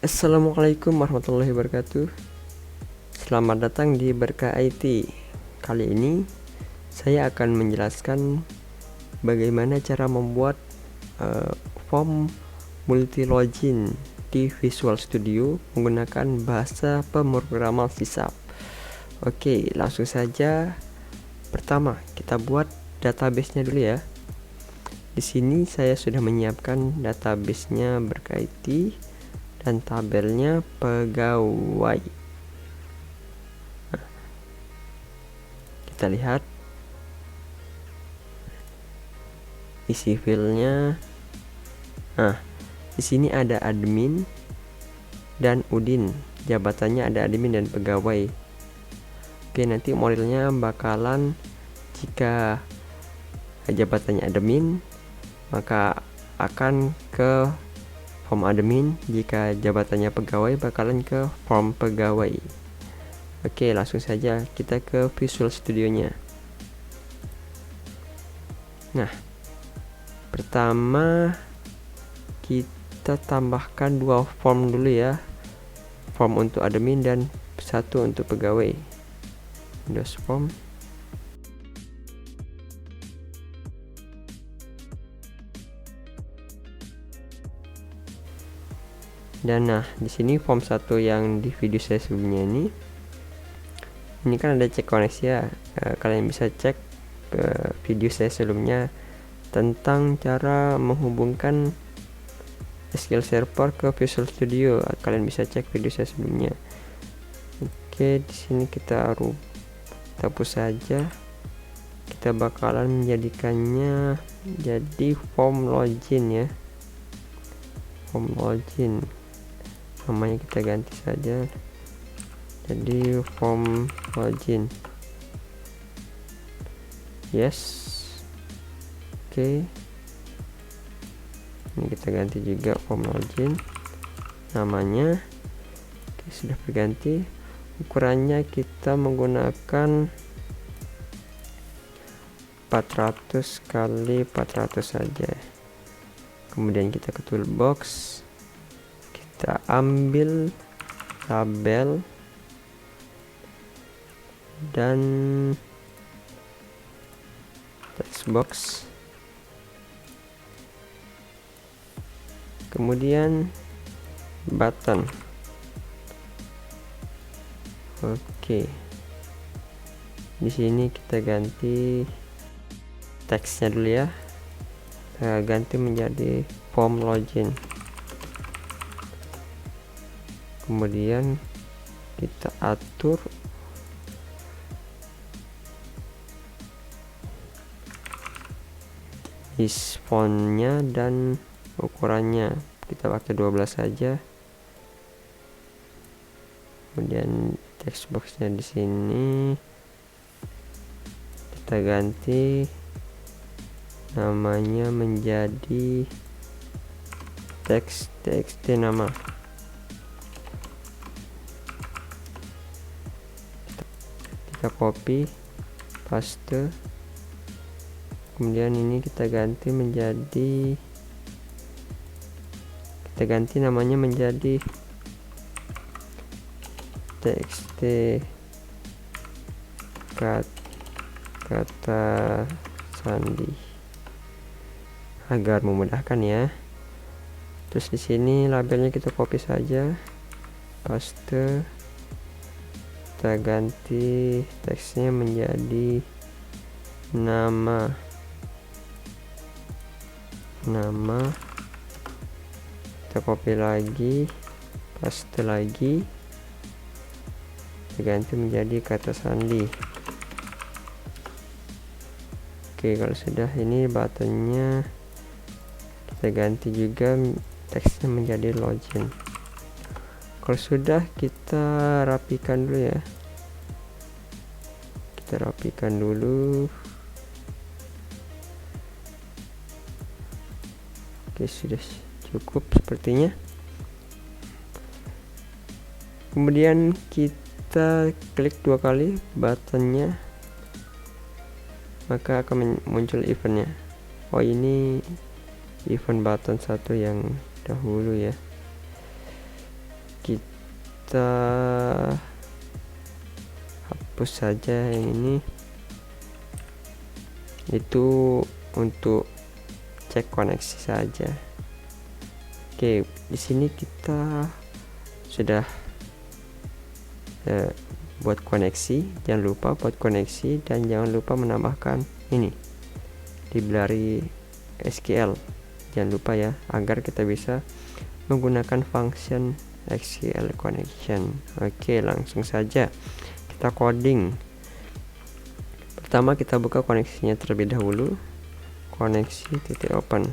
Assalamualaikum warahmatullahi wabarakatuh. Selamat datang di Berkah IT. Kali ini saya akan menjelaskan bagaimana cara membuat form multi login di Visual Studio menggunakan bahasa pemrograman C#. Oke, langsung saja. Pertama, kita buat database-nya dulu ya. Di sini saya sudah menyiapkan database-nya Berkah IT dan tabelnya pegawai. Nah, kita lihat isi filenya. Nah, di sini ada admin dan udin. Jabatannya ada admin dan pegawai. Oke, nanti modelnya bakalan jika jabatannya admin maka akan ke form admin, jika jabatannya pegawai bakalan ke form pegawai. Oke, langsung saja kita ke Visual Studio-nya. Nah, pertama kita tambahkan 2 form dulu ya, form untuk admin dan 1 untuk pegawai. Windows Form. Dan nah, di sini form 1 yang di video saya sebelumnya ini kan ada cek koneksi ya. Kalian bisa cek video saya sebelumnya tentang cara menghubungkan SQL Server ke Visual Studio. Kalian bisa cek video saya sebelumnya. Oke, di sini kita hapus saja. Kita bakalan menjadikannya jadi form login ya. Form login. Namanya kita ganti saja jadi form login. Yes. Oke. Ini kita ganti juga form login namanya. Oke, sudah berganti. Ukurannya kita menggunakan 400 kali 400 saja. Kemudian kita ke toolbox, kita ambil tabel dan text box, kemudian button. Oke, di sini kita ganti teksnya dulu ya. Kita ganti menjadi form login. Kemudian kita atur is fontnya dan ukurannya, kita pakai 12 saja. Kemudian text boxnya di sini kita ganti namanya menjadi txt nama. Kita copy paste, kemudian ini kita ganti namanya menjadi txt kata sandi agar memudahkan ya. Terus di sini labelnya kita copy saja, paste, kita ganti teksnya menjadi nama, kita copy lagi, paste lagi, kita ganti menjadi kata sandi. Oke, kalau sudah, ini buttonnya kita ganti juga teksnya menjadi login. Kalau sudah, kita rapikan dulu ya. Kita rapikan dulu. Oke, sudah cukup sepertinya. Kemudian kita klik 2 kali buttonnya, maka akan muncul eventnya. Oh, ini event button 1 yang dahulu ya. kita hapus saja yang ini. Itu untuk cek koneksi saja. Oke, di sini kita sudah buat koneksi. Jangan lupa buat koneksi dan jangan lupa menambahkan ini library SQL. Jangan lupa ya, agar kita bisa menggunakan function SQL connection. Oke, langsung saja kita coding. Pertama kita buka koneksinya terlebih dahulu, koneksi titik open.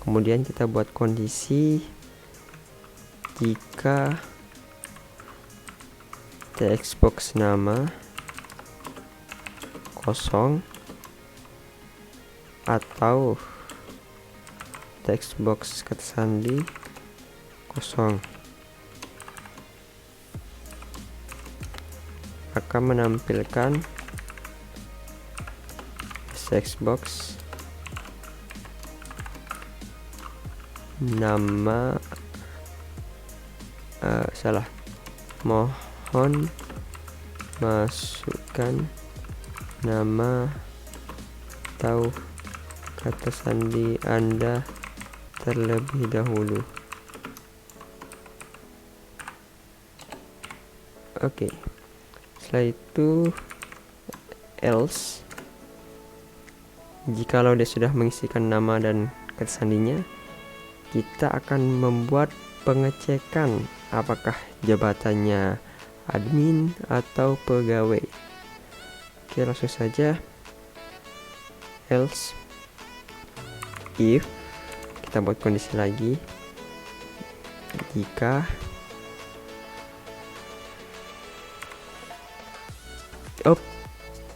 Kemudian kita buat kondisi jika textbox nama kosong atau textbox kata sandi kosong, akan menampilkan textbox nama mohon masukkan nama atau kata sandi Anda terlebih dahulu. Oke, setelah itu else. Jikalau dia sudah mengisikan nama dan kata sandinya, kita akan membuat pengecekan apakah jabatannya admin atau pegawai. Oke, langsung saja else if, kita buat kondisi lagi, jika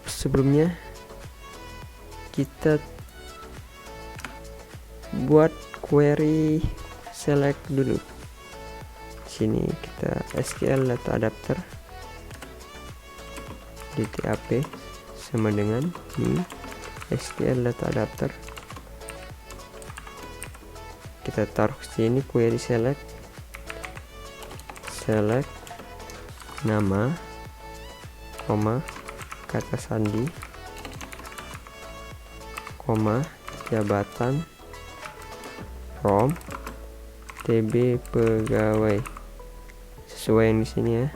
sebelumnya kita buat query select dulu. Sini kita SQL data adapter DTAP sama dengan ini SQL data adapter. Kita taruh sini query select nama, koma kata sandi, koma jabatan from TB pegawai, sesuai yang di sini ya.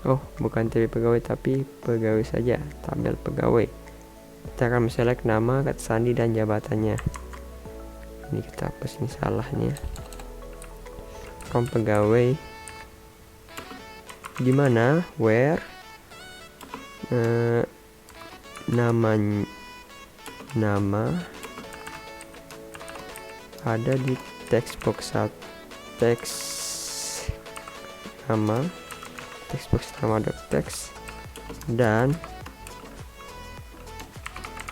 Oh, bukan TB pegawai tapi pegawai saja, tabel pegawai. Kita akan select nama, kata sandi dan jabatannya. Ini kita hapus, ini salahnya. From pegawai, dimana where nama ada di textbox nama.text dan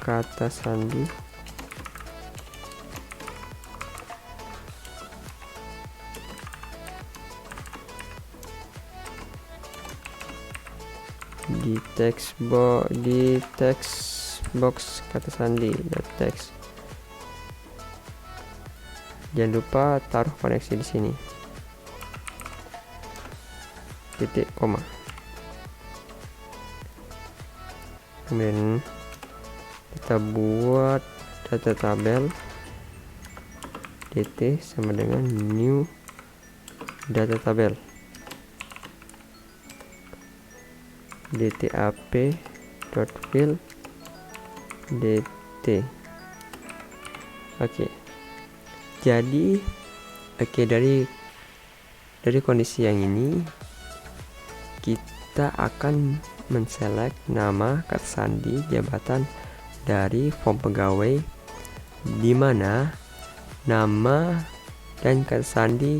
kata sandi di textbox kata sandi .text. Jangan lupa taruh koneksi di sini, titik koma. Kemudian kita buat data tabel dt sama dengan new data tabel dtap.fill dt. Oke. Jadi dari kondisi yang ini kita akan menselect nama, kata sandi, jabatan dari form pegawai, di mana nama dan kata sandi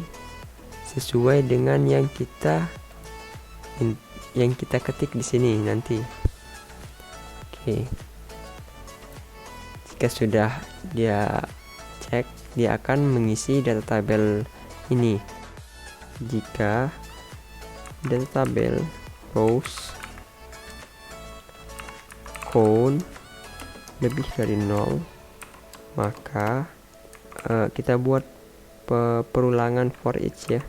sesuai dengan yang kita ketik di sini nanti. Oke. Jika sudah dia cek, dia akan mengisi data tabel ini. Jika data tabel rows count lebih dari 0, maka kita buat perulangan for each ya.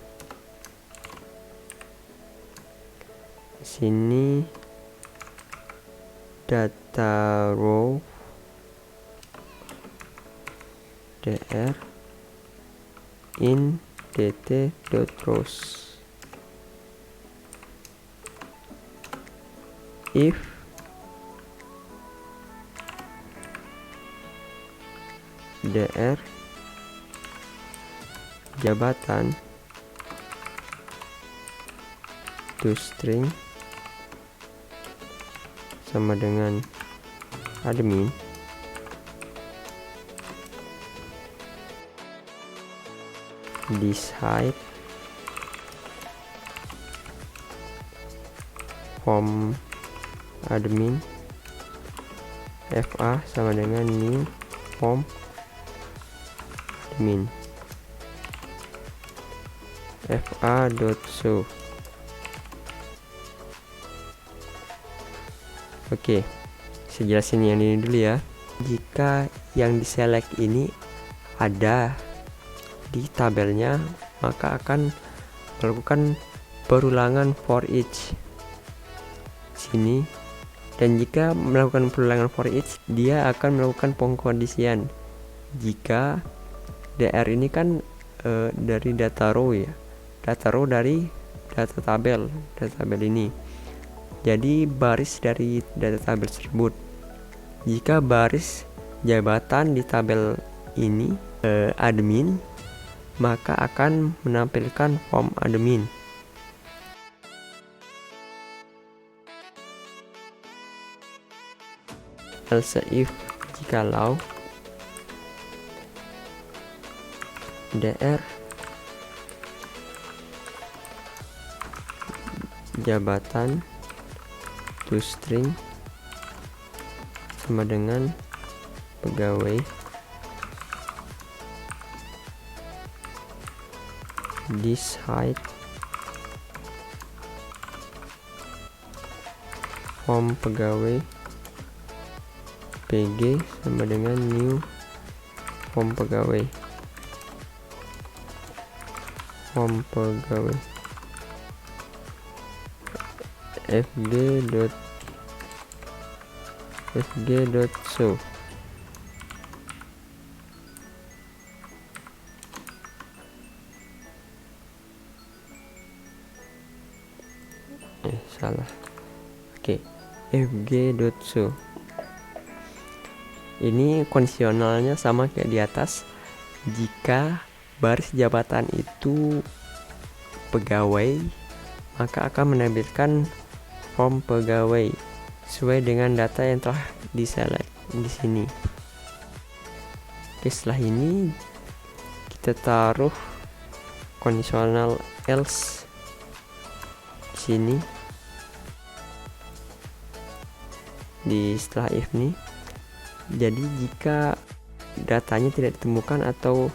Sini data row dr in dt.rows. If dr jabatan toString sama dengan admin, this height form admin fa sama dengan new form admin fa.show. Oke, saya jelasin yang ini dulu ya. Jika yang diselect ini ada di tabelnya, maka akan melakukan perulangan for each sini, dan jika melakukan perulangan for each, dia akan melakukan pengkondisian jika dr ini kan dari data row ya, data row dari data tabel ini. Jadi baris dari data tabel tersebut. Jika baris jabatan di tabel ini admin, maka akan menampilkan form admin. Else if jikalau dr jabatan toString sama dengan pegawai this height form pegawai pg sama dengan new form pegawai fg.show. Salah. Oke, fg.show. Ini kondisionalnya sama kayak di atas. Jika baris jabatan itu pegawai, maka akan menampilkan form pegawai sesuai dengan data yang telah diselect di sini. Oke, setelah ini kita taruh kondisional else di sini di setelah if nih. Jadi jika datanya tidak ditemukan atau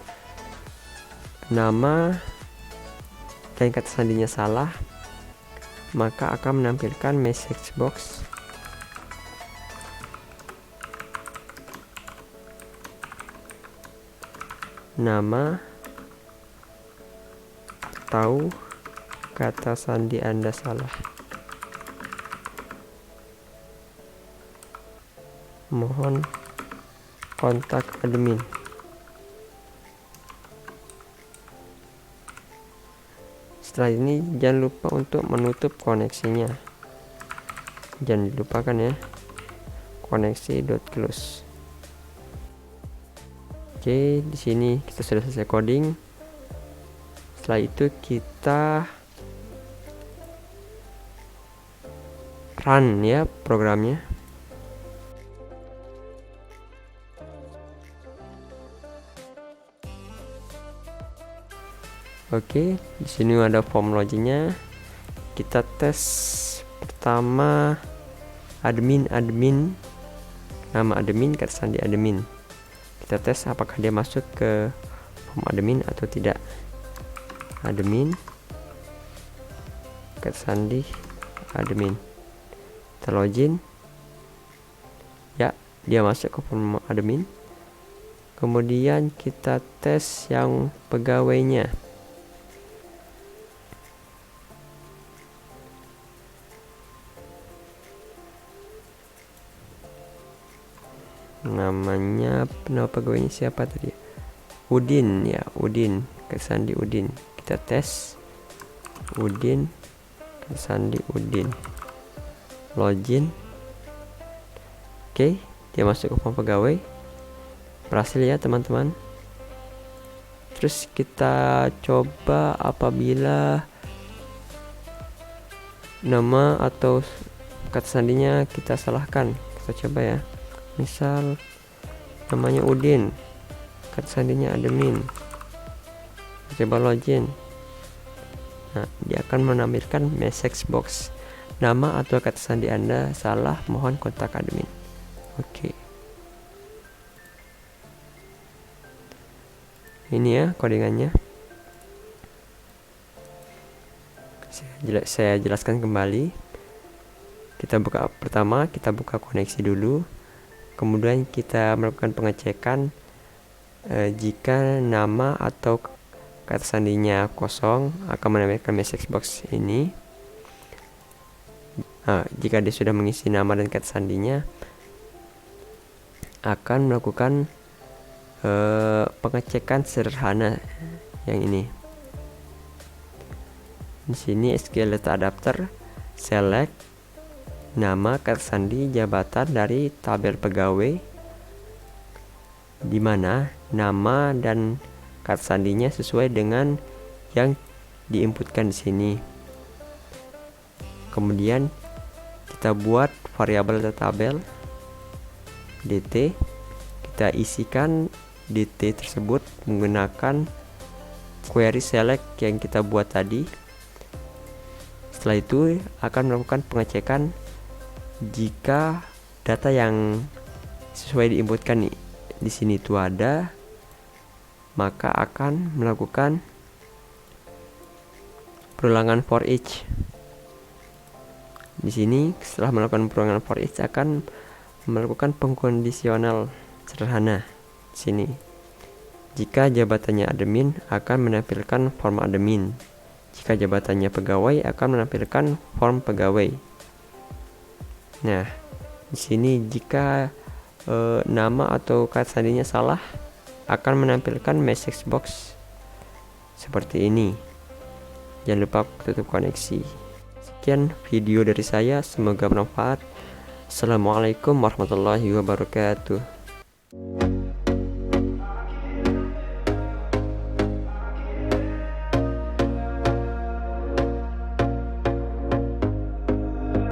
nama dan kata sandinya salah, maka akan menampilkan message box nama atau kata sandi Anda salah. Mohon kontak admin. Setelah ini jangan lupa untuk menutup koneksinya. Jangan dilupakan ya. Koneksi.close. Oke, di sini kita sudah selesai coding. Setelah itu kita run ya programnya. Oke, di sini ada form logiknya. Kita tes pertama admin, nama admin, kata sandi admin. Kita tes apakah dia masuk ke form admin atau tidak. Admin, kata sandi admin. Kita login. Ya, dia masuk ke form admin. Kemudian kita tes yang pegawainya. Nama pegawainya siapa tadi? Udin ya, Udin, Sandi Udin. Kita tes Udin, Sandi Udin. Login. Oke, dia masuk ke form pegawai. Berhasil ya teman-teman. Terus kita coba apabila nama atau kata sandinya kita salahkan. Kita coba ya. Misal namanya Udin, kata sandinya admin. Coba login. Nah, dia akan menampilkan message box. Nama atau kata sandi Anda salah, mohon kontak admin. Oke. Ini ya codingannya. Saya jelaskan kembali. Pertama kita buka koneksi dulu. Kemudian kita melakukan pengecekan jika nama atau kata sandinya kosong, akan menampilkan message box ini. Jika dia sudah mengisi nama dan kata sandinya, akan melakukan pengecekan sederhana yang ini. Di sini SQL Data Adapter, select nama, kata sandi, jabatan dari tabel pegawai, di mana nama dan kata sandinya sesuai dengan yang diinputkan di sini. Kemudian kita buat variabel data tabel dt. Kita isikan dt tersebut menggunakan query select yang kita buat tadi. Setelah itu akan melakukan pengecekan jika data yang sesuai diinputkan di sini itu ada, maka akan melakukan perulangan for each. Di sini setelah melakukan perulangan for each akan melakukan pengkondisional sederhana. Di sini jika jabatannya admin akan menampilkan form admin, jika jabatannya pegawai akan menampilkan form pegawai. Nah, di sini jika nama atau kata sandinya salah, akan menampilkan message box seperti ini. Jangan lupa tutup koneksi. Sekian video dari saya, semoga bermanfaat. Assalamualaikum warahmatullahi wabarakatuh.